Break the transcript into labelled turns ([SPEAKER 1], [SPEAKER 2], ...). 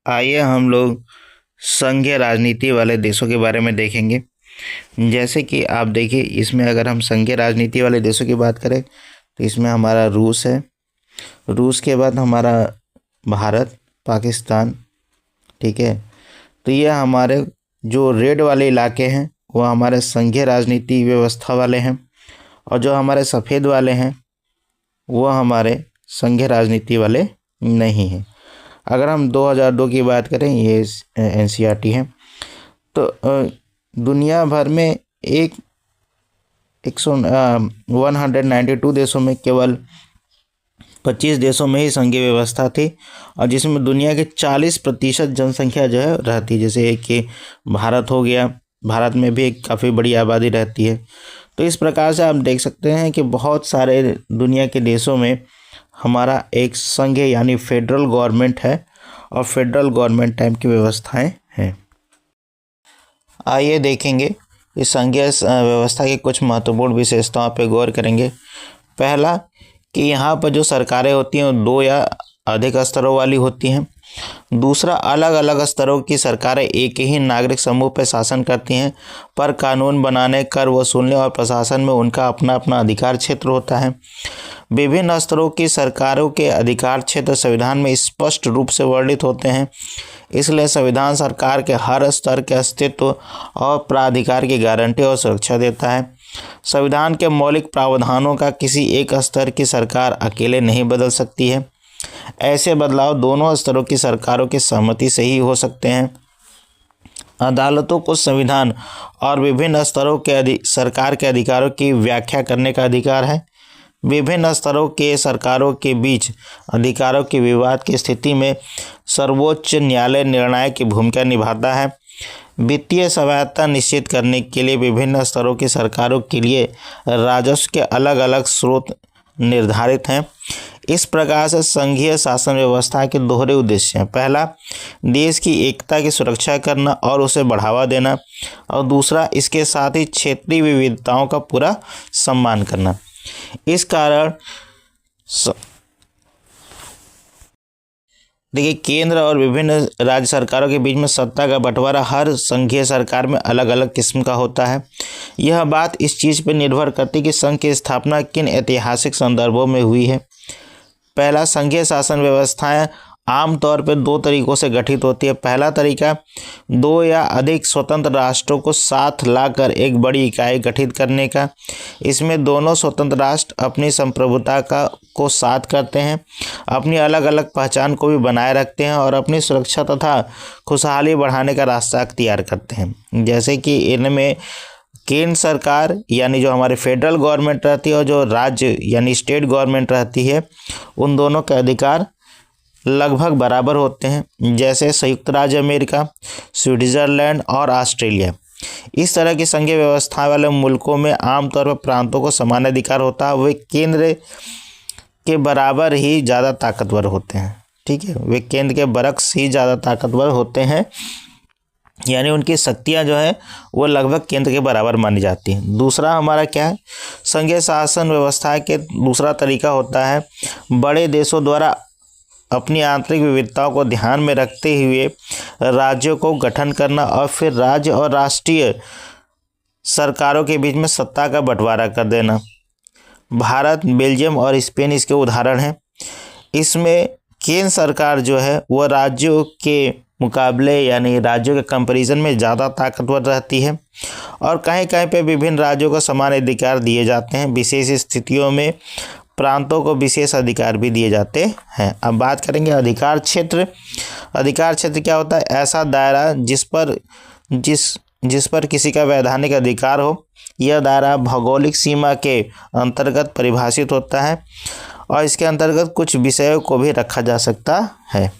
[SPEAKER 1] आइए हम लोग संघीय राजनीति वाले देशों के बारे में देखेंगे। जैसे कि आप देखिए, इसमें अगर हम संघीय राजनीति वाले देशों की बात करें तो इसमें हमारा रूस है। रूस के बाद हमारा भारत, पाकिस्तान, ठीक है। तो ये हमारे जो रेड वाले इलाके हैं वो हमारे संघीय राजनीति व्यवस्था वाले हैं, और जो हमारे सफ़ेद वाले हैं वो हमारे संघीय राजनीति वाले नहीं हैं। अगर हम 2002 की बात करें, ये एनसीईआरटी है। तो दुनिया भर में 192 देशों में केवल 25 देशों में ही संघीय व्यवस्था थी, और जिसमें दुनिया के 40% जनसंख्या जो है रहती है। जैसे कि भारत हो गया, भारत में भी काफ़ी बड़ी आबादी रहती है। तो इस प्रकार से आप देख सकते हैं कि बहुत सारे दुनिया के देशों में हमारा एक संघ यानी फेडरल गवर्नमेंट है, और फेडरल गवर्नमेंट टाइप की व्यवस्थाएं हैं। आइए देखेंगे इस संघीय व्यवस्था की कुछ महत्वपूर्ण विशेषताओं पर गौर करेंगे। पहला कि यहाँ पर जो सरकारें होती हैं वो 2 या अधिक स्तरों वाली होती हैं। दूसरा, अलग अलग स्तरों की सरकारें एक ही नागरिक समूह पर शासन करती हैं, पर कानून बनाने, कर वसूलने और प्रशासन में उनका अपना अपना अधिकार क्षेत्र होता है। विभिन्न स्तरों की सरकारों के अधिकार क्षेत्र संविधान में स्पष्ट रूप से वर्णित होते हैं, इसलिए संविधान सरकार के हर स्तर के अस्तित्व और प्राधिकार की गारंटी और सुरक्षा देता है। संविधान के मौलिक प्रावधानों का किसी एक स्तर की सरकार अकेले नहीं बदल सकती है। ऐसे बदलाव दोनों स्तरों की सरकारों की सहमति से ही हो सकते हैं। अदालतों को संविधान और विभिन्न स्तरों के सरकार के अधिकारों की व्याख्या करने का अधिकार है। विभिन्न स्तरों के सरकारों के बीच अधिकारों के विवाद की स्थिति में सर्वोच्च न्यायालय निर्णायक की भूमिका निभाता है। वित्तीय स्वायत्तता निश्चित करने के लिए विभिन्न स्तरों की सरकारों के लिए राजस्व के अलग अलग स्रोत निर्धारित हैं। इस प्रकार से संघीय शासन व्यवस्था के दोहरे उद्देश्य हैं। पहला, देश की एकता की सुरक्षा करना और उसे बढ़ावा देना, और दूसरा, इसके साथ ही क्षेत्रीय विविधताओं का पूरा सम्मान करना। इस कारण देखिए, केंद्र और विभिन्न राज्य सरकारों के बीच में सत्ता का बंटवारा हर संघीय सरकार में अलग अलग किस्म का होता है। यह बात इस चीज़ पर निर्भर करती है कि संघ की स्थापना किन ऐतिहासिक संदर्भों में हुई है। पहला, संघीय शासन व्यवस्थाएं आमतौर पर 2 तरीकों से गठित होती है। पहला तरीका 2 या अधिक स्वतंत्र राष्ट्रों को साथ लाकर एक बड़ी इकाई गठित करने का। इसमें दोनों स्वतंत्र राष्ट्र अपनी संप्रभुता को साथ करते हैं, अपनी अलग अलग पहचान को भी बनाए रखते हैं और अपनी सुरक्षा तथा खुशहाली बढ़ाने का रास्ता अख्तियार करते हैं। जैसे कि इनमें केंद्र सरकार यानी जो हमारे फेडरल गवर्नमेंट रहती है और जो राज्य यानी स्टेट गवर्नमेंट रहती है, उन दोनों के अधिकार लगभग बराबर होते हैं। जैसे संयुक्त राज्य अमेरिका, स्विट्जरलैंड और ऑस्ट्रेलिया। इस तरह की संघीय व्यवस्था वाले मुल्कों में आमतौर पर प्रांतों को समान अधिकार होता है। वे केंद्र के बराबर ही ज़्यादा ताकतवर होते हैं, ठीक है। वे केंद्र के बरक्स ही ज़्यादा ताकतवर होते हैं, यानी उनकी शक्तियां जो है वो लगभग केंद्र के बराबर मानी जाती हैं। दूसरा हमारा क्या है, संघीय शासन व्यवस्था के दूसरा तरीका होता है बड़े देशों द्वारा अपनी आंतरिक विविधताओं को ध्यान में रखते हुए राज्यों को गठन करना और फिर राज्य और राष्ट्रीय सरकारों के बीच में सत्ता का बंटवारा कर देना। भारत, बेल्जियम और स्पेन इसके उदाहरण हैं। इसमें केंद्र सरकार जो है वह राज्यों के मुकाबले यानी राज्यों के कंपैरिजन में ज़्यादा ताकतवर रहती है, और कहीं कहीं पे विभिन्न राज्यों को समान अधिकार दिए जाते हैं। विशेष स्थितियों में प्रांतों को विशेष अधिकार भी दिए जाते हैं। अब बात करेंगे अधिकार क्षेत्र। अधिकार क्षेत्र क्या होता है? ऐसा दायरा जिस पर किसी का वैधानिक अधिकार हो। यह दायरा भौगोलिक सीमा के अंतर्गत परिभाषित होता है, और इसके अंतर्गत कुछ विषयों को भी रखा जा सकता है।